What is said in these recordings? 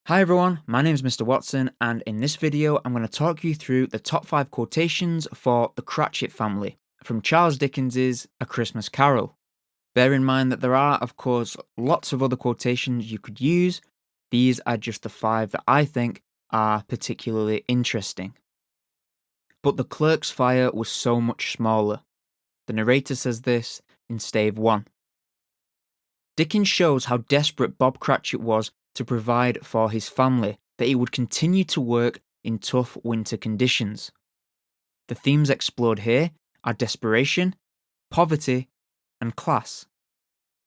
Hi everyone, my name is Mr. Watson, and in this video I'm going to talk you through the top 5 quotations for the Cratchit family from Charles Dickens's A Christmas Carol. Bear in mind that there are, of course, lots of other quotations you could use. These are just the 5 that I think are particularly interesting. But the clerk's fire was so much smaller. The narrator says this in stave 1. Dickens shows how desperate Bob Cratchit was to provide for his family, that he would continue to work in tough winter conditions. The themes explored here are desperation, poverty, and class.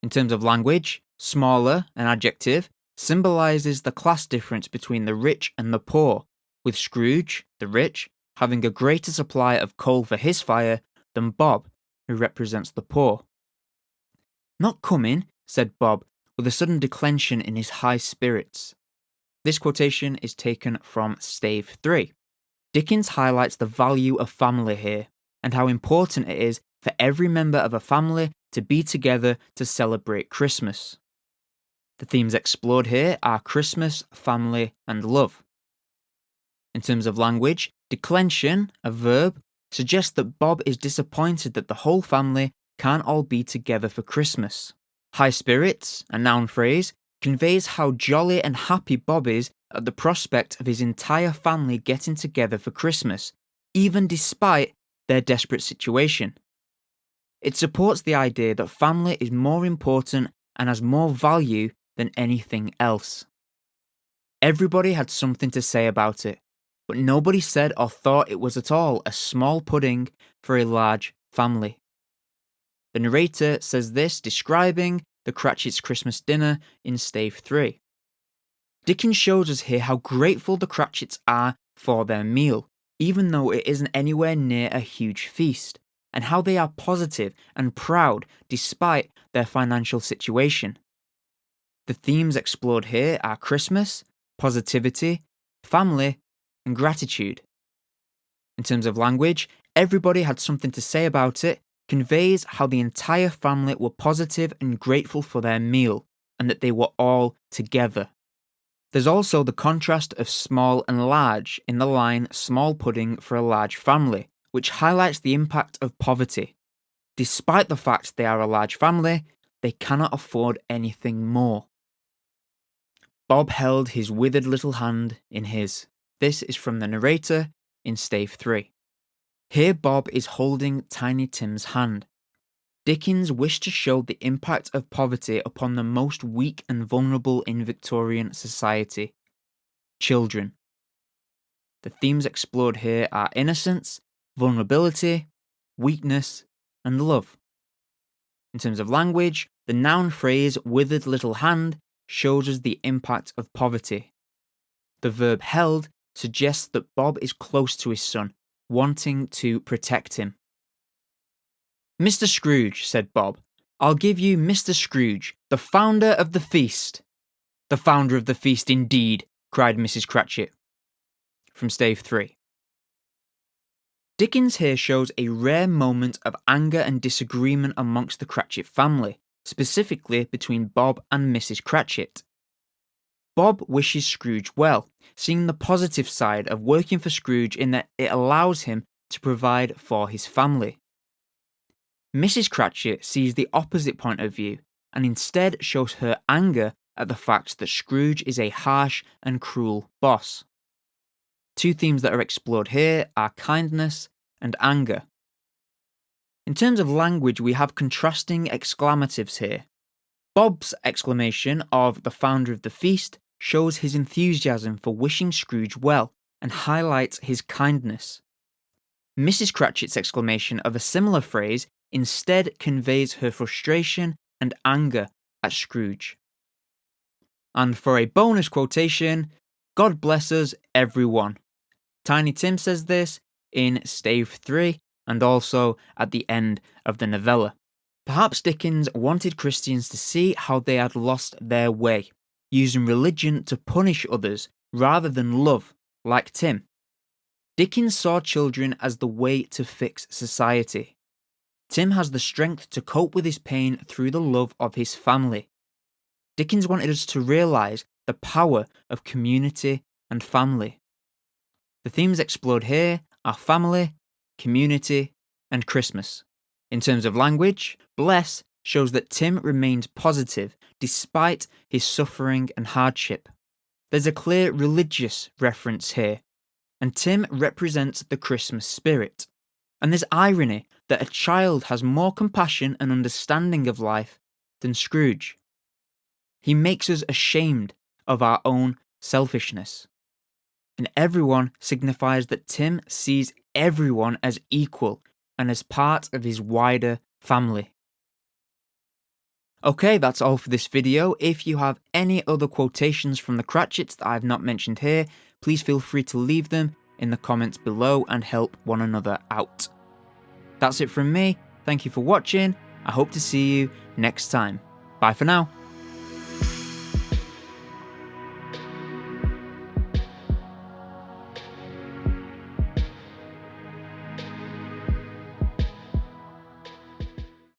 In terms of language, smaller, an adjective, symbolises the class difference between the rich and the poor, with Scrooge, the rich, having a greater supply of coal for his fire than Bob, who represents the poor. "Not coming," said Bob, with a sudden declension in his high spirits. This quotation is taken from stave 3. Dickens highlights the value of family here, and how important it is for every member of a family to be together to celebrate Christmas. The themes explored here are Christmas, family, and love. In terms of language, declension, a verb, suggests that Bob is disappointed that the whole family can't all be together for Christmas. High spirits, a noun phrase, conveys how jolly and happy Bob is at the prospect of his entire family getting together for Christmas, even despite their desperate situation. It supports the idea that family is more important and has more value than anything else. Everybody had something to say about it, but nobody said or thought it was at all a small pudding for a large family. The narrator says this describing the Cratchits' Christmas dinner in stave 3. Dickens shows us here how grateful the Cratchits are for their meal, even though it isn't anywhere near a huge feast, and how they are positive and proud despite their financial situation. The themes explored here are Christmas, positivity, family, and gratitude. In terms of language, everybody had something to say about it, conveys how the entire family were positive and grateful for their meal, and that they were all together. There's also the contrast of small and large in the line small pudding for a large family, which highlights the impact of poverty. Despite the fact they are a large family, they cannot afford anything more. Bob held his withered little hand in his. This is from the narrator in stave 3. Here Bob is holding Tiny Tim's hand. Dickens wished to show the impact of poverty upon the most weak and vulnerable in Victorian society: children. The themes explored here are innocence, vulnerability, weakness, and love. In terms of language, the noun phrase withered little hand shows us the impact of poverty. The verb held suggests that Bob is close to his son, wanting to protect him. "Mr. Scrooge," said Bob, "I'll give you Mr. Scrooge, the founder of the feast." "The founder of the feast, indeed," cried Mrs. Cratchit. From stave 3. Dickens here shows a rare moment of anger and disagreement amongst the Cratchit family, specifically between Bob and Mrs. Cratchit. Bob wishes Scrooge well, seeing the positive side of working for Scrooge in that it allows him to provide for his family. Mrs. Cratchit sees the opposite point of view and instead shows her anger at the fact that Scrooge is a harsh and cruel boss. Two themes that are explored here are kindness and anger. In terms of language, we have contrasting exclamatives here. Bob's exclamation of "the founder of the feast" shows his enthusiasm for wishing Scrooge well and highlights his kindness. Mrs. Cratchit's exclamation of a similar phrase instead conveys her frustration and anger at Scrooge. And for a bonus quotation, "God bless us, everyone." Tiny Tim says this in stave 3 and also at the end of the novella. Perhaps Dickens wanted Christians to see how they had lost their way, using religion to punish others rather than love, like Tim. Dickens saw children as the way to fix society. Tim has the strength to cope with his pain through the love of his family. Dickens wanted us to realise the power of community and family. The themes explored here are family, community, and Christmas. In terms of language, bless shows that Tim remains positive despite his suffering and hardship. There's a clear religious reference here, and Tim represents the Christmas spirit. And there's irony that a child has more compassion and understanding of life than Scrooge. He makes us ashamed of our own selfishness. And everyone signifies that Tim sees everyone as equal and as part of his wider family. Okay, that's all for this video. If you have any other quotations from the Cratchits that I've not mentioned here, please feel free to leave them in the comments below and help one another out. That's it from me. Thank you for watching. I hope to see you next time. Bye for now.